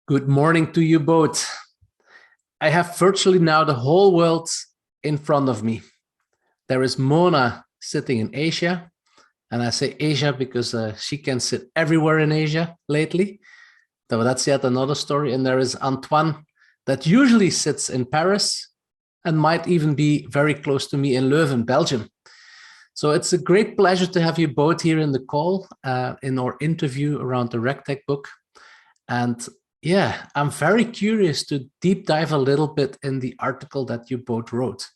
Good morning to you both. I have virtually now the whole world in front of me. There is Mona sitting in Asia, and I say Asia because she can sit everywhere in Asia lately. So that's yet another story. And there is Antoine that usually sits in Paris and might even be very close to me in Leuven, Belgium. So it's a great pleasure to have you both here in the call in our interview around the RegTech book. And yeah, I'm very curious to deep dive a little bit in the article that you both wrote.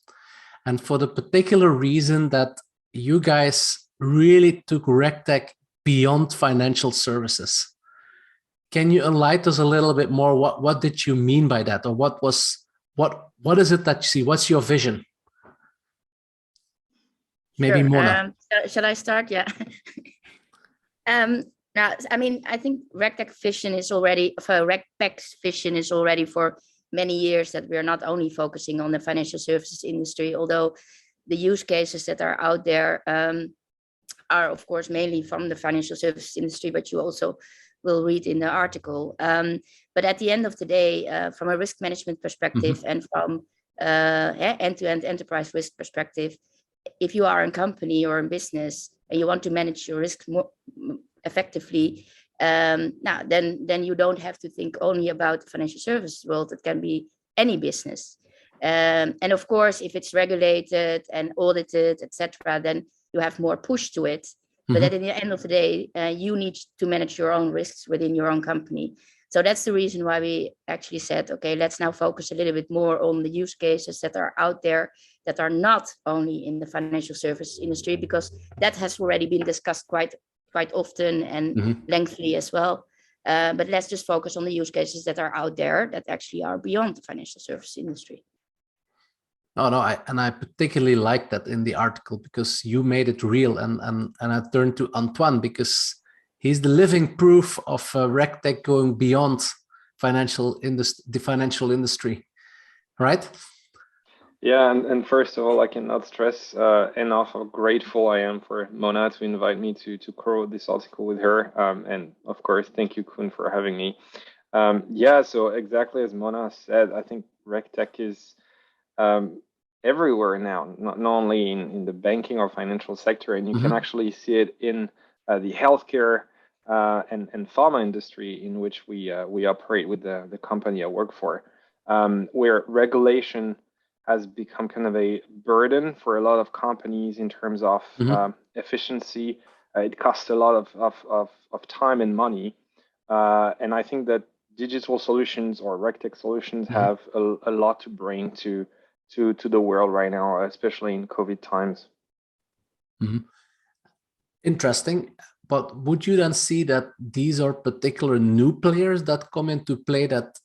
And for the particular reason that you guys really took RegTech beyond financial services. Can you enlighten us a little bit more? What did you mean by that? Or what is it that you see? What's your vision? Maybe Sure. Mona. Shall I start? Yeah. Now, I mean, I think RegTech's vision is already for many years that we're not only focusing on the financial services industry, although the use cases that are out there are, of course, mainly from the financial services industry, but you also will read in the article. But at the end of the day, from a risk management perspective and from end-to-end enterprise risk perspective, if you are a company or a business and you want to manage your risk more effectively, now then you don't have to think only about the financial services world. It can be any business. And of course, if it's regulated and audited, etc., then you have more push to it. But at the end of the day, you need to manage your own risks within your own company. So that's the reason why we actually said, okay, let's now focus a little bit more on the use cases that are out there that are not only in the financial service industry, because that has already been discussed quite often and lengthily as well. But let's just focus on the use cases that are out there that actually are beyond the financial service industry. I particularly like that in the article because you made it real, and I turned to Antoine because he's the living proof of RegTech going beyond the financial industry, right? Yeah, and first of all, I cannot stress enough how grateful I am for Mona to invite me to co-write this article with her. And of course, thank you, Koen, for having me. Yeah, so exactly as Mona said, I think RegTech is everywhere now, not only in the banking or financial sector, and you can actually see it in the healthcare and pharma industry in which we operate with the company I work for, where regulation has become kind of a burden for a lot of companies in terms of efficiency. It costs a lot of time and money. And I think that digital solutions or RegTech solutions have a lot to bring to the world right now, especially in COVID times. Interesting. But would you then see that these are particular new players that come into play that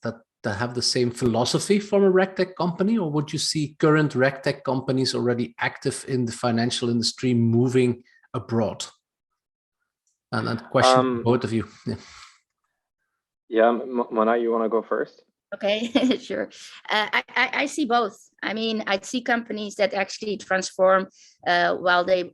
have the same philosophy from a RegTech company, or would you see current RegTech companies already active in the financial industry moving abroad? And that question for both of you. Yeah, Mona, you want to go first? Okay, sure. I see both. I mean, I see companies that actually transform while they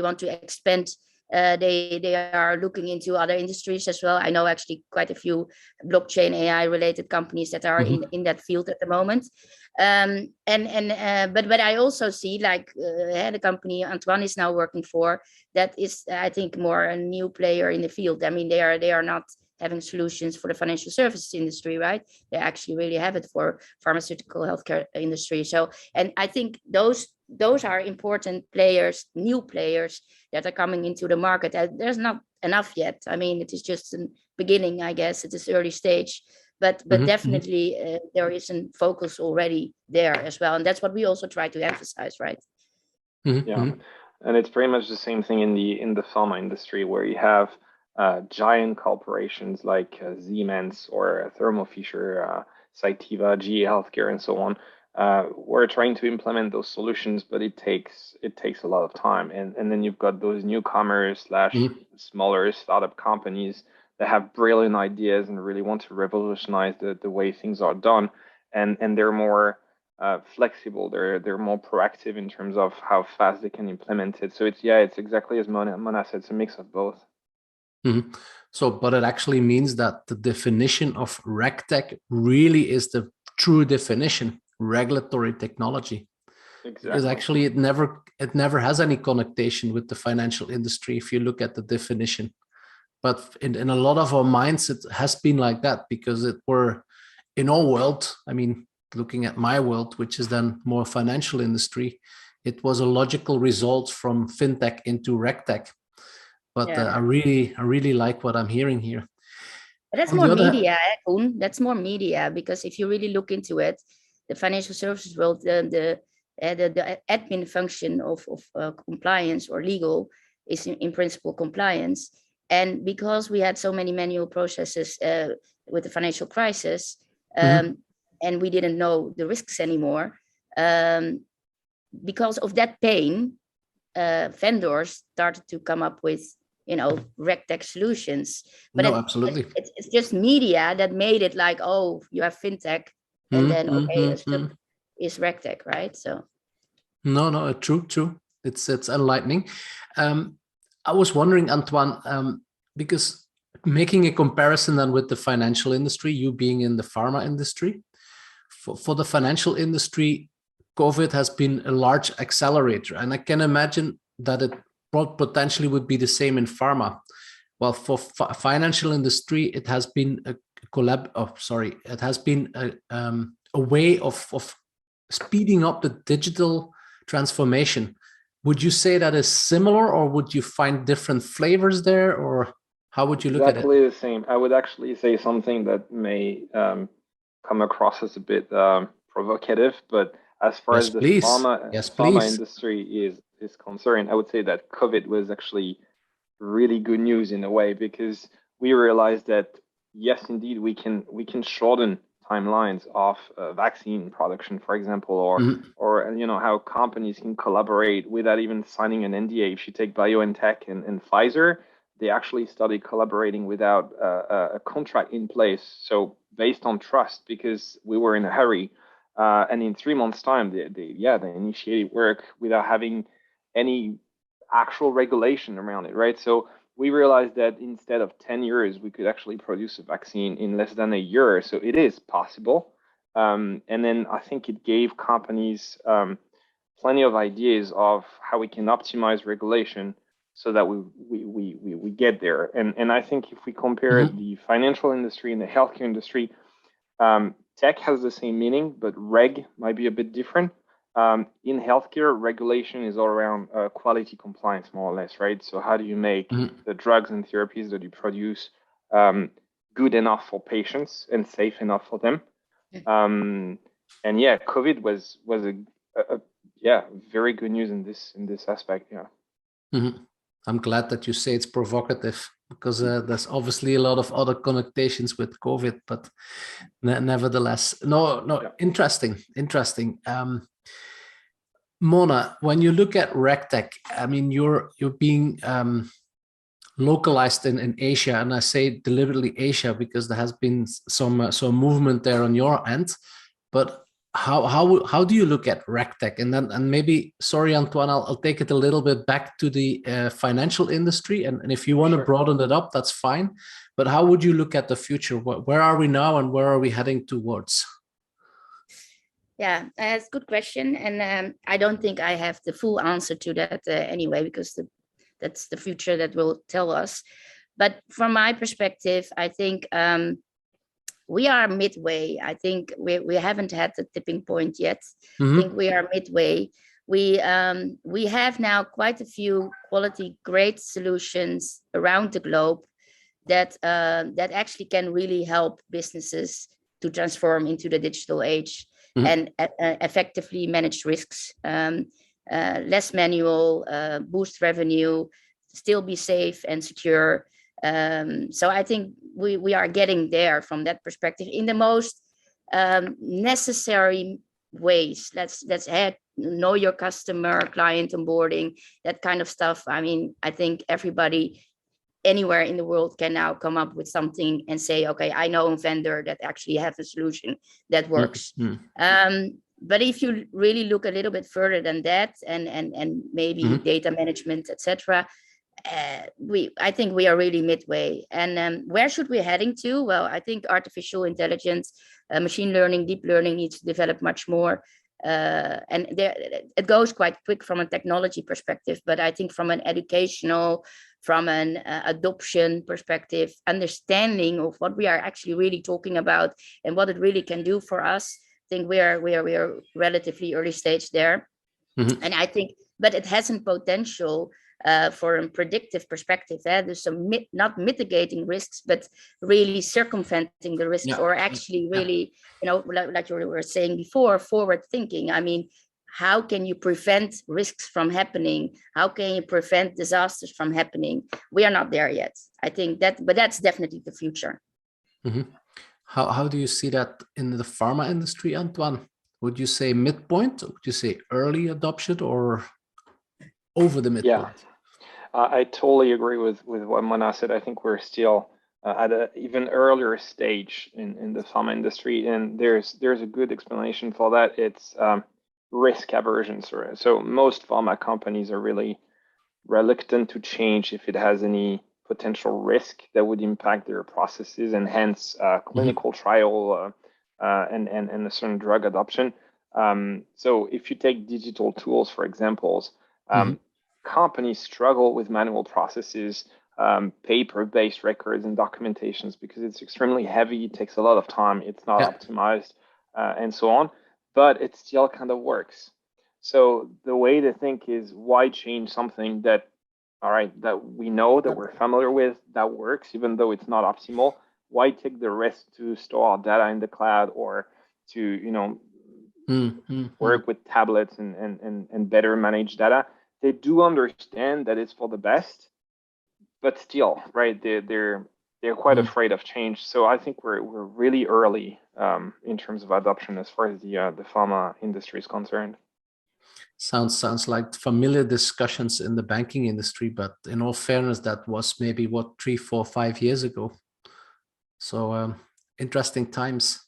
want to expand. They are looking into other industries as well. I know actually quite a few blockchain AI related companies that are in that field at the moment. But I also see like the company Antoine is now working for, that is, I think, more a new player in the field. I mean, they are not having solutions for the financial services industry, right? They actually really have it for pharmaceutical healthcare industry. So, and I think those are important players, new players that are coming into the market. There's not enough yet. I mean, it is just a beginning, I guess. It is early stage, but definitely there is a focus already there as well. And that's what we also try to emphasize, right? Yeah, and it's pretty much the same thing in the pharma industry, where you have giant corporations like Siemens or Thermo Fisher, Cytiva, GE Healthcare, and so on. We're trying to implement those solutions, but it takes a lot of time. And then you've got those newcomers / smaller startup companies that have brilliant ideas and really want to revolutionize the way things are done. And they're more flexible. They're more proactive in terms of how fast they can implement it. So it's exactly as Mona said. It's a mix of both. Mhm. So, but it actually means that the definition of RegTech really is the true definition, regulatory technology. Because Exactly. actually it never has any connotation with the financial industry if you look at the definition. But in a lot of our minds, it has been like that because it were in our world. I mean, looking at my world, which is then more financial industry, it was a logical result from fintech into RegTech. But Yeah. I really like what I'm hearing here. But that's On more the other, media, Koen. That's more media, because if you really look into it, the financial services world, the admin function of compliance or legal is in principle compliance. And because we had so many manual processes with the financial crisis, Mhm. and we didn't know the risks anymore, because of that pain, vendors started to come up with, RegTech solutions. But No, absolutely. it's just media that made it like, oh, you have fintech, and then okay, a step is RegTech, right? So No, true. It's enlightening. I was wondering, Antoine, because making a comparison then with the financial industry, you being in the pharma industry, for the financial industry, COVID has been a large accelerator, and I can imagine that it potentially would be the same in pharma. Well, for financial industry, it has been a it has been a way of speeding up the digital transformation. Would you say that is similar, or would you find different flavors there, or how would you look at it? Exactly the same. I would actually say something that may come across as a bit provocative, but as far Yes, as the please. Yes, pharma please. industry is concerned, I would say that COVID was actually really good news in a way, because we realized that yes, indeed, we can shorten timelines of vaccine production, for example, or how companies can collaborate without even signing an NDA. If you take BioNTech and Pfizer, they actually started collaborating without a contract in place, so based on trust, because we were in a hurry. And in 3 months' time, they initiated work without having any actual regulation around it, right? So we realized that instead of 10 years, we could actually produce a vaccine in less than a year. So it is possible. And then I think it gave companies plenty of ideas of how we can optimize regulation so that we get there. And I think if we compare the financial industry and the healthcare industry, tech has the same meaning, but reg might be a bit different. In healthcare, regulation is all around quality compliance, more or less, right? So how do you make the drugs and therapies that you produce good enough for patients and safe enough for them? And yeah, COVID was a very good news in this aspect. Yeah. I'm glad that you say it's provocative, because there's obviously a lot of other connotations with COVID, but nevertheless, no, Yeah. interesting. Mona, when you look at RegTech, I mean, you're being localized in Asia, and I say deliberately Asia because there has been some movement there on your end. But how do you look at RegTech? And maybe, sorry, Antoine, I'll take it a little bit back to the financial industry, and if you want to broaden it up, that's fine. But how would you look at the future? Where are we now, and where are we heading towards? yeah, it's a good question, and I don't think I have the full answer to that anyway, because that's the future that will tell us. But from my perspective, I think we are midway. I think we haven't had the tipping point yet. I think we are midway. We have now quite a few quality great solutions around the globe that actually can really help businesses to transform into the digital age and effectively manage risks, less manual, boost revenue, still be safe and secure. So I think we are getting there from that perspective in the most necessary ways. Let's know your customer, client onboarding, that kind of stuff. I mean, I think everybody anywhere in the world can now come up with something and say, okay, I know a vendor that actually have a solution that works. But if you really look a little bit further than that, and maybe data management, etc., I think we are really midway. And where should we heading to? Well, I think artificial intelligence, machine learning, deep learning needs to develop much more. And there, it goes quite quick from a technology perspective, but I think from an educational, from an adoption perspective, understanding of what we are actually really talking about and what it really can do for us, I think we are relatively early stage there. Mm-hmm. And I think, but it has a potential for a predictive perspective. There's some not mitigating risks, but really circumventing the risks, or actually really, like you were saying before, forward thinking. I mean, how can you prevent risks from happening? How can you prevent disasters from happening? We are not there yet. I think that, but that's definitely the future. Mm-hmm. How do you see that in the pharma industry, Antoine? Would you say midpoint? Would you say early adoption, or over the midpoint? Yeah, I totally agree with what Mona said. I think we're still at an even earlier stage in the pharma industry, and there's a good explanation for that. It's risk aversion. So most pharma companies are really reluctant to change if it has any potential risk that would impact their processes, and hence clinical trial and a certain drug adoption. So if you take digital tools, for examples, companies struggle with manual processes, paper-based records and documentations, because it's extremely heavy, it takes a lot of time, it's not optimized, and so on, but it still kind of works. So the way to think is, why change something that, all right, that we know, that we're familiar with, that works, even though it's not optimal? Why take the risk to store our data in the cloud, or to, work with tablets and better manage data? They do understand that it's for the best, but still, right? They're quite afraid of change. So I think we're really early in terms of adoption as far as the pharma industry is concerned. Sounds like familiar discussions in the banking industry, but in all fairness, that was maybe 3, 4, 5 years ago. So interesting times.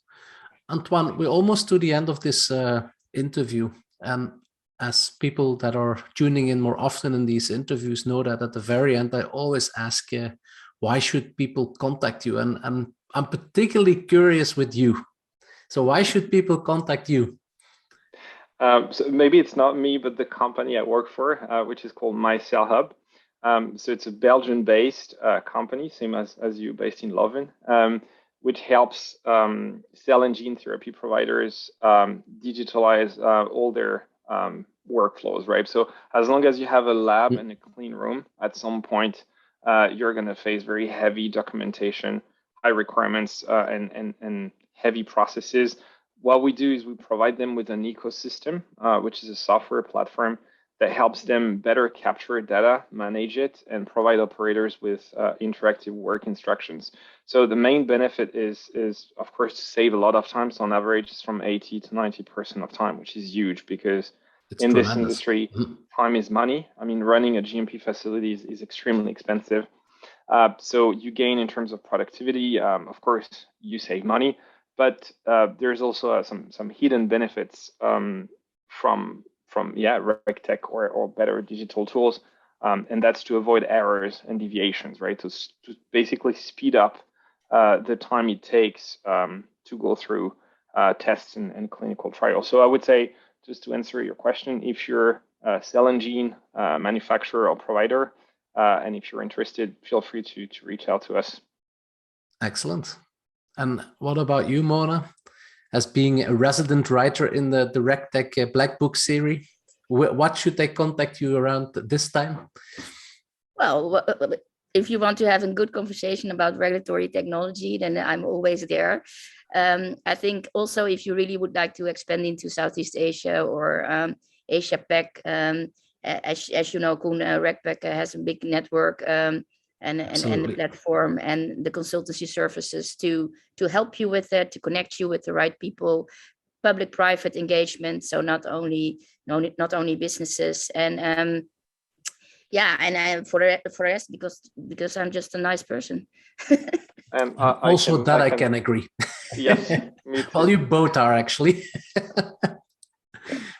Antoine, we're almost to the end of this interview, and as people that are tuning in more often in these interviews know, that at the very end, I always ask, why should people contact you? And I'm particularly curious with you. So why should people contact you? So maybe it's not me, but the company I work for, which is called MyCellHub. So it's a Belgian-based company, same as you, based in Leuven, which helps cell and gene therapy providers digitalize all their workflows, right? So as long as you have a lab and a clean room, at some point you're going to face very heavy documentation, high requirements, and heavy processes. What we do is we provide them with an ecosystem, which is a software platform that helps them better capture data, manage it, and provide operators with interactive work instructions. So the main benefit is of course to save a lot of time. So on average, it's from 80 to 90% of time, which is huge, because it's in tremendous. This industry, time is money. I mean, running a GMP facility is extremely expensive. So you gain in terms of productivity. Of course, you save money, but there's also some hidden benefits from RegTech or better digital tools, and that's to avoid errors and deviations, right? To basically speed up the time it takes to go through tests and clinical trials. So I would say, just to answer your question, if you're a cell and gene manufacturer or provider, and if you're interested, feel free to reach out to us. Excellent. And what about you, Mona? As being a resident writer in the RegTechBlackbook series, what should they contact you around this time? Well, if you want to have a good conversation about regulatory technology, then I'm always there. I think also, if you really would like to expand into Southeast Asia or Asia Pac, as you know, Koen, RegPac has a big network and the platform and the consultancy services to help you with that, to connect you with the right people, public-private engagement. So not only businesses, and for the rest, because I'm just a nice person. And I can agree. Yes, me too. Well, you both are actually.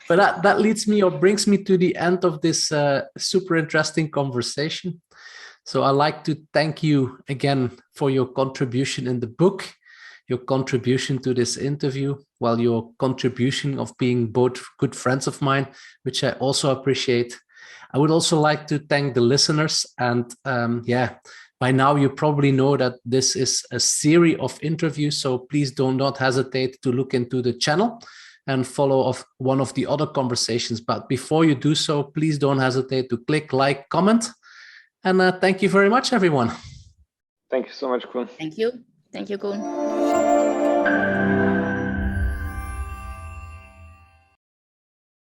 But that leads me, or brings me, to the end of this super interesting conversation. So I'd like to thank you again for your contribution in the book, your contribution to this interview, while your contribution of being both good friends of mine, which I also appreciate. I would also like to thank the listeners. And by now you probably know that this is a series of interviews, so please do not hesitate to look into the channel and follow one of the other conversations. But before you do so, please don't hesitate to click like, comment. And thank you very much, everyone. Thank you so much, Koen. Thank you. Thank you, Koen.